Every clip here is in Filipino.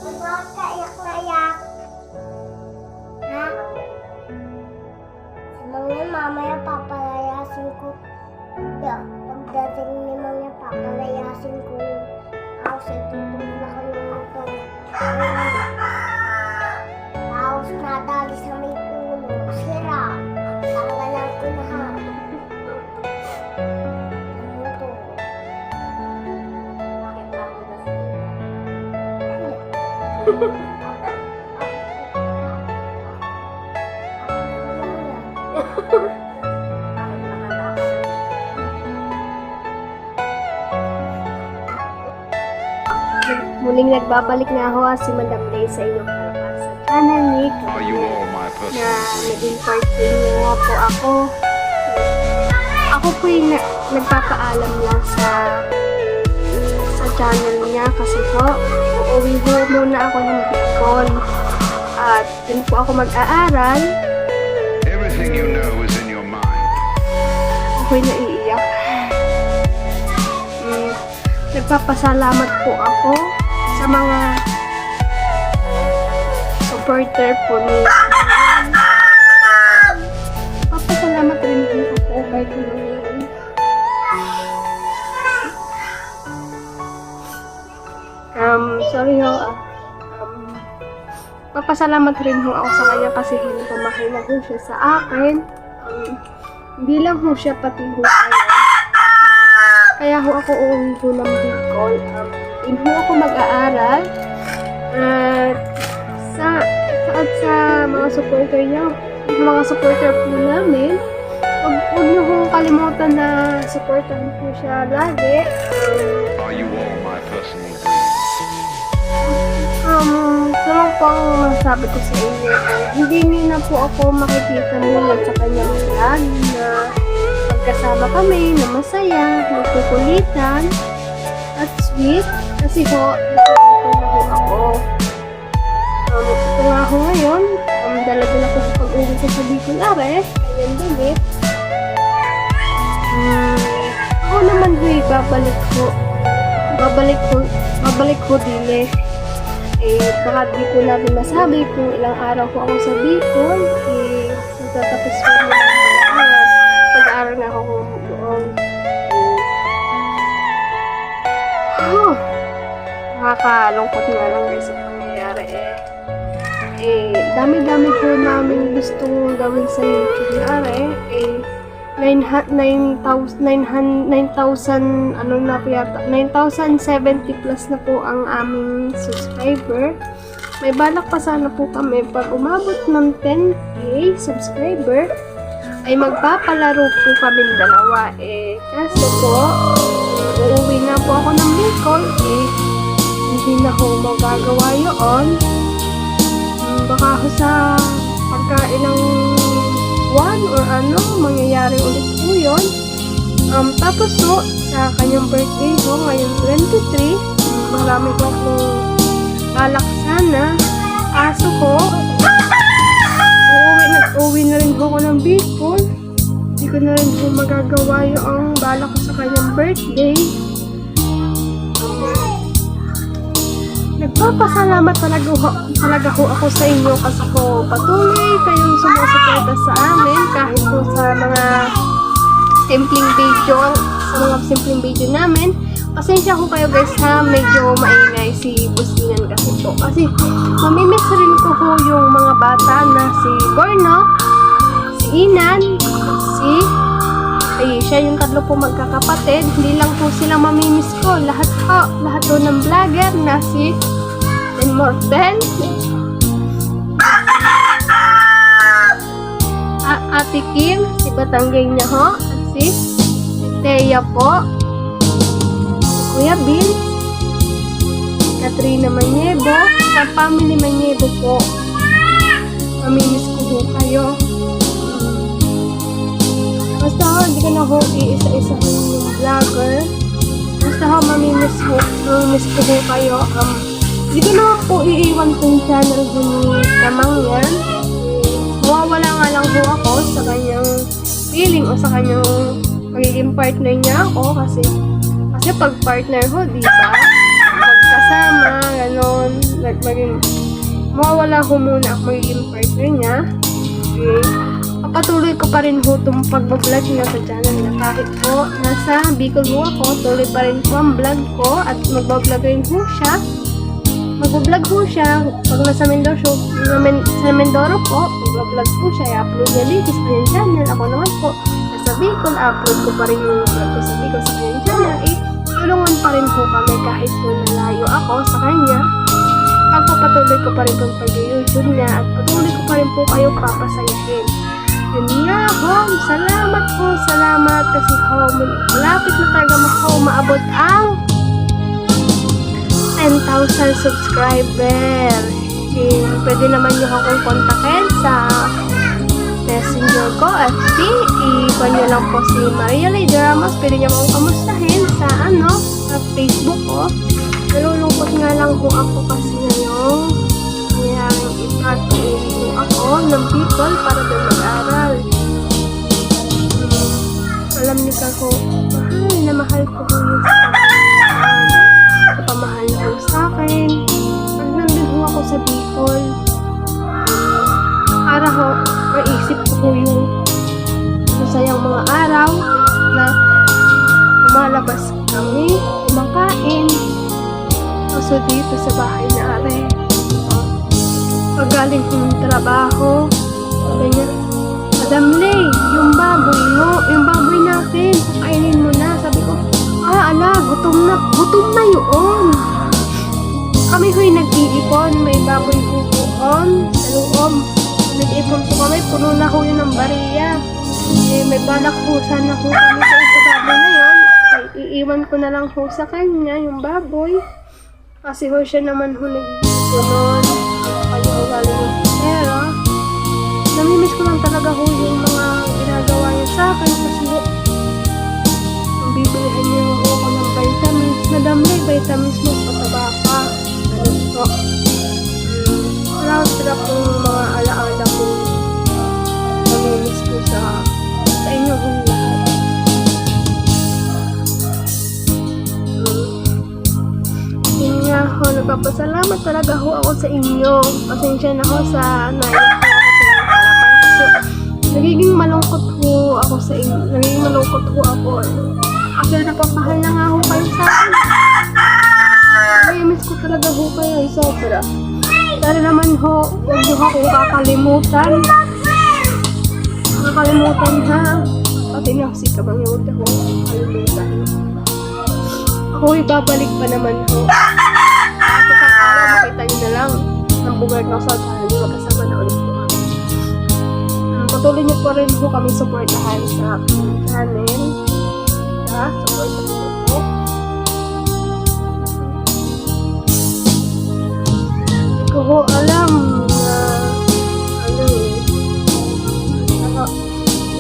Kaiyak na iyak. Ha? Mamaya, mamaya papalayasin ko. Pagdating ni mamaya papalayasin ko. Tapos itutulog na ko yung ito. Tapos nadali sa may puno. Sira. Tanggalan ko na ha. Ano to? Bakit ako na Muling nagbabalik na ako si Madam Day sa inyong harapan sa channel ni Are you all my na personal naging part din nga po ako. Ako po yung nagpapaalam lang sa channel niya kasi po uuwi po muna ako ng Bicol at dun po ako mag-aaral. Everything you know is in your mind. Ako'y naiiyak. Nagpapasalamat po ako sa mga supporter po ni Nagpapasalamat rin po kay Kuya. Sorry ho. Papasalamat rin ho ako sa kanya kasi hindi ko makilang ho siya sa akin. Hindi lang ho siya pati ho kayo. Kaya ho ako uuwi ho ng Bicol. Hindi ho ako mag-aaral. At sa mga supporter niya, mga supporter po namin, huwag niyo ho kalimutan na supportan po siya lagi. Are you all my personal dreams? Ito lang po ang masasabi ko sa inyo. Hindi niyo na po ako makikita mula sa kanyang vlog na magkasama kami, na masaya, nagkukulitan, at sweet. Kasi ho, nagkukulitan na ho ako. Ito nga ho ngayon, dala-dala ko sa pag-uwi ko sa Bicol Are, ayan damit. Ako naman ho, babalik ko dili. Baka di ko natin masabi kung ilang araw ko ako sa Bicol. Magtatapos ko na pag-aaral na ako doon. Nakakalungkot nga lang guys ang pangyayari dami-dami po namin gustong gawin sa YouTube na 9,000 ano na po yata 9,070 plus na po ang aming subscriber. May balak pa sana po kami pag umabot ng 10k subscriber ay magpapalaro po kami dalawa kaso po uuwi na po ako ng Bicol hindi na ho magagawa yun. Baka ako sa pagkailang buwan or ano, mangyayari ulit po yun. Tapos po, sa kanyang birthday ko, ngayon 23, marami po akong balak sana. Kaso po, uuwi na rin po ako ng Bicol. Hindi ko na rin po magagawa yung balak ko sa kanyang birthday. Nagpapasalamat talaga ho ako sa inyo kasi po patuloy kayong sumusuporta sa amin kahit po sa mga simpleng video namin. Pasensya ko kayo guys ha, medyo maingay si Bustinan kasi po. Kasi mamimiss rin ko ho yung mga bata na si Borno, si Inan, si Aisha, yung tatlo po magkakapatid. Hindi lang po sila mamimiss ko. Lahat po ng vlogger na si Immortal, Ate Kim, si Batanggay niya ho, at si Teya po, si Kuya Bill, Katrina Maniebo, sa family Maniebo po. Mamimiss ko ho kayo. Basta ho, hindi ko na ho iisa-isa yung vlogger. Basta ho, mamimiss ko ho kayo. Hindi ko naman po iiwan kong channel ni Kamang yan. Mawawala nga lang po ako sa kanyang feeling o sa kanyang magiging partner niya ako kasi pag partner ho, di ba? Magkasama, gano'n, mawawala ho muna ako magiging partner niya. Okay. Patuloy ko pa rin ho itong pag-vlog niya sa channel niya. Kahit po nasa Bicol ho ako, tuloy pa rin po ang vlog ko at mag-vlog rin ho siya. Mag-vlog ho siya pag nasa Mindoro po, mag-vlog po siya. I-upload niya dito sa kanyang channel. Ako naman po, nasa Bicol, upload ko pa rin yung vlog ko sa Bicol sa kanyang channel. Tulungan pa rin po kami kahit po nalayo ako sa kanya. Pagpapatuloy ko pa rin kung pag-YouTube niya at patuloy ko pa rin po kayo papasayahin. Yun nga ho, salamat kasi ho, malapit na talaga maabot ang 10,000 subscriber. Pwede naman nyo akong kontakin sa messenger ko, FB. I-kuha nyo lang po si Maria Lady Ramos. Pwede nyo akong kamustahin sa sa Facebook ko. Nalulungkot nga lang po ako kasi ngayong nangyaring ipatuloy po ako ng Bicol para doon mag-aral. Alam niyo ka ko, mahal ko po yun sa pamahal na po sa akin. Pag nandun ho ako sa Bicol, para ho, maisip ko po yung masayang mga araw na lumalabas kami, kumakain. So dito sa bahay na are, pag galing ko ng trabaho, sabi niya, Madam Lay, yung baboy natin, kainin mo na. Sabi ko, gutom na yun. Kami ho'y nag-iipon, may baboy kukuon sa loob. Nag-iipon po kami, puno na ho yun ng bariya. May balak ho sana ho kami sa baboy na yun. Iiwan ko na lang ho sa kanya yung baboy. Kasi ho siya naman ho nag-iipunon. Kaya ho galing yung pera. Namimiss ko lang talaga ho yung mga ginagawa niya sa akin. Kasi ho, bibilihan niya ho ako ng vitamins. Madam Lay, vitamins mo, pataba ka. Ganun po. Sila pong mga alaala ko. Namimiss ko sa inyo ho lahat. Nagpapasalamat talaga ho ako sa inyo. Pasensya na ho sa naibig ko ako sa inyong harapan. Kasi nagiging malungkot ho ako sa inyo. Nagiging malungkot ho ako. Kasi napapahal na nga ho kayo sa akin. Namiss ko talaga ho kayo. Sobra. Pero naman ho, huwag nyo akong kakalimutan. Kakalimutan ha. Pati na si Kabang huwag na ho kakalimutan. Ako ibabalik pa naman ho. Makita nyo na lang ng bugard ng South Halley, magkasama na ulit po. Patuloy nyo pa rin po kami supportahan sa channel. Supportahan nyo po. Hindi ko ho alam na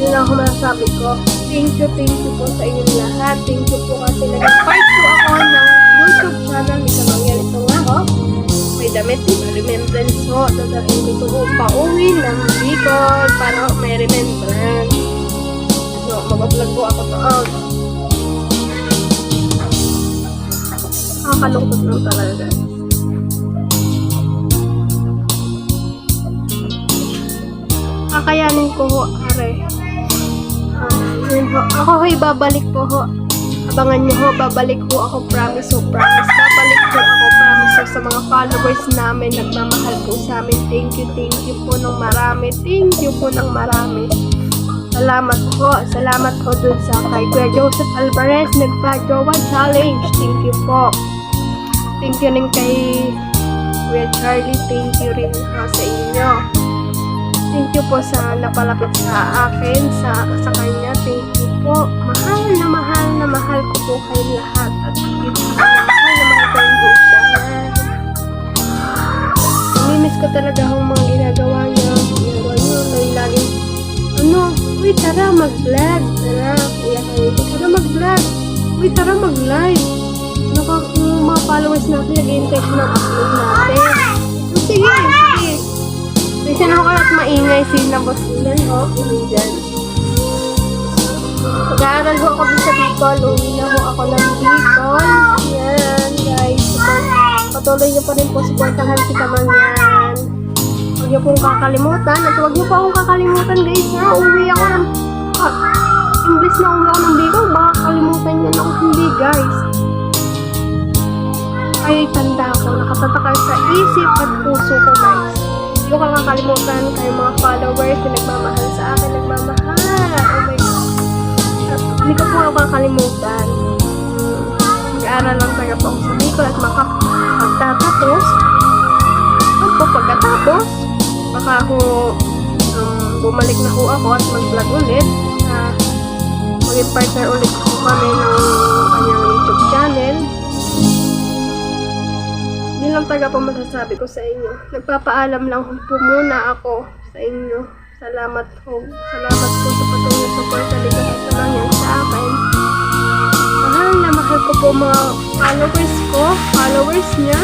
yun lang ho masasabi ko. Thank you po sa inyong lahat. Thank you po kasi nag-part po ako ng YouTube channel ni Kabang ito nga ho. May damit, remembrance ho. Dadahin ko ito ho pauwi ng Bicol para may remembrance. So, mag-vlog po ako doon. Nakakalungkot lang talaga. Kakayanin ko ho, are. Ako ho'y babalik po ho. Abangan nyo ho, babalik ho ako, promise ho, promise. Babalik ho ako, promise ho, sa mga followers namin, nagmamahal po sa amin. Thank you po ng marami. Thank you po ng marami. Salamat po dun sa kay Kuya Joseph Alvarez, nagpa-Jowa Challenge. Thank you po. Thank you rin kay Kuya Charlie. Thank you rin ha sa inyo. Thank you po sa napalapit sa akin, sa kanya. Thank you po. Mahal ko po kayo lahat. At mahal ko rin po siya. Namimiss ko talaga ang mga ginagawa niya. Laging, uy, tara mag-vlog. Tara mag-vlog. Uy, tara mag-live. Kung mga followers natin, nag-i-intay ko ng upload natin. Sige. Minsan ako kayo at maingay sila boss nila, ho, dyan. Pag-aaral ho ako sa Bicol, uwi na ho ako ng Bicol. Yan, guys. patuloy niyo pa rin po supportahan si Kamangyan. Huwag niyo pong kakalimutan at huwag niyo pa akong kakalimutan guys na uwi ako ng English na uwi ako ng Bicol. Baka kalimutan niyo na ako hindi guys. Ay tanda ko, nakatatakal sa isip at puso ko guys. Hindi ko kakalimutan kayong mga followers na nagmamahal sa akin, nagmamahal. Oh my God. Hindi ko po ako kakalimutan. Mag-aaral lang talaga po ako sa Bicol at makapagtatapos. At po pagkatapos, baka ako bumalik na ho ako at mag-vlog ulit. Maging partner ulit po kami ng kanyang YouTube channel. Yun lang talaga po masasabi ko sa inyo. Nagpapaalam lang po muna ako sa inyo. Salamat po. Salamat po sa patuloy support sa ligahan sa mga sa akin. Mahal na mahal ko po mga followers niya.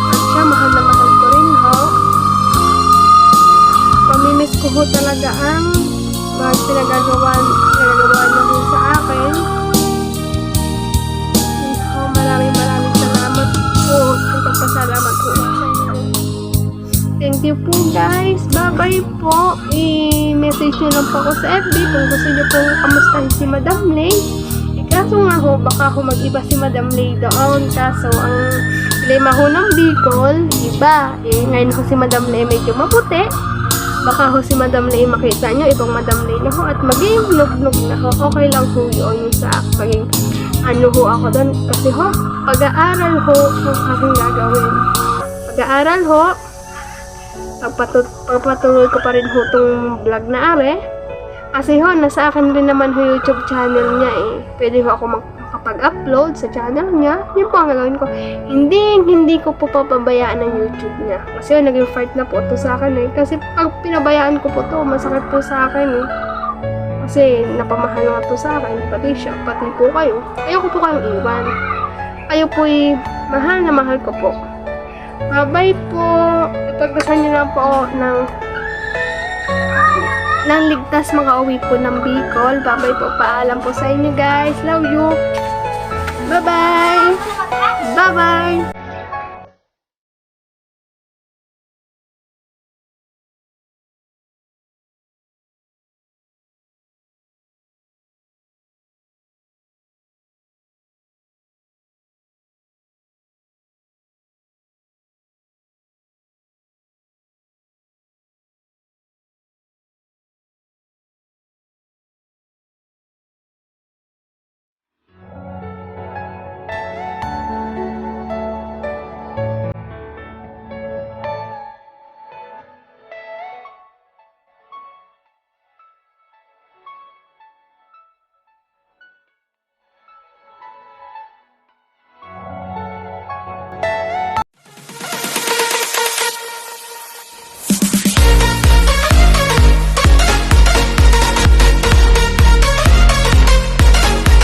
At siya, mahal na mahal ko rin ho. Pamimiss ko ho talaga ang mga pinagagawa niya ho sa akin. Maraming salamat po. Nagpapasalamat po sa inyo. Thank you po guys. Bye-bye po. I-message nyo lang po ako sa FB kung gusto nyo pong kamustahin si Madam Lay. Kaso nga ho, baka ho mag-iba si Madam Lay doon. Kaso ang lema ho ng Bicol, iba. Ngayon ho si Madam Lay medyo maputi. Baka ho si Madam Lay makita nyo, ibang Madam Lay na ho at maging vlog-vlog na ho. Okay lang ho yun sa paging ano ho ako doon. Kasi ho, pag-aaral ho ang aking gagawin. Pag-aaral ho, pagpatuloy ko pa rin ho itong vlog na are. Kasi ho, nasa akin rin naman ho YouTube channel niya eh. Pwede ho ako makapag-upload sa channel niya. Yun po ang gagawin ko. Hindi ko po papabayaan ang YouTube niya. Kasi ho, naging fight na po ito sa akin eh. Kasi pag pinabayaan ko po ito, masakit po sa akin eh. Kasi napamahal nga ito sa akin. Pati siya, pati po kayo. Ayoko po kayong iwan. Kayo po'y mahal na mahal ko po. Bye-bye po. Ipagdasal niyo lang po ng ligtas mga uwi po ng Bicol. Bye-bye po. Paalam po sa inyo guys. Love you. Bye-bye. Bye-bye.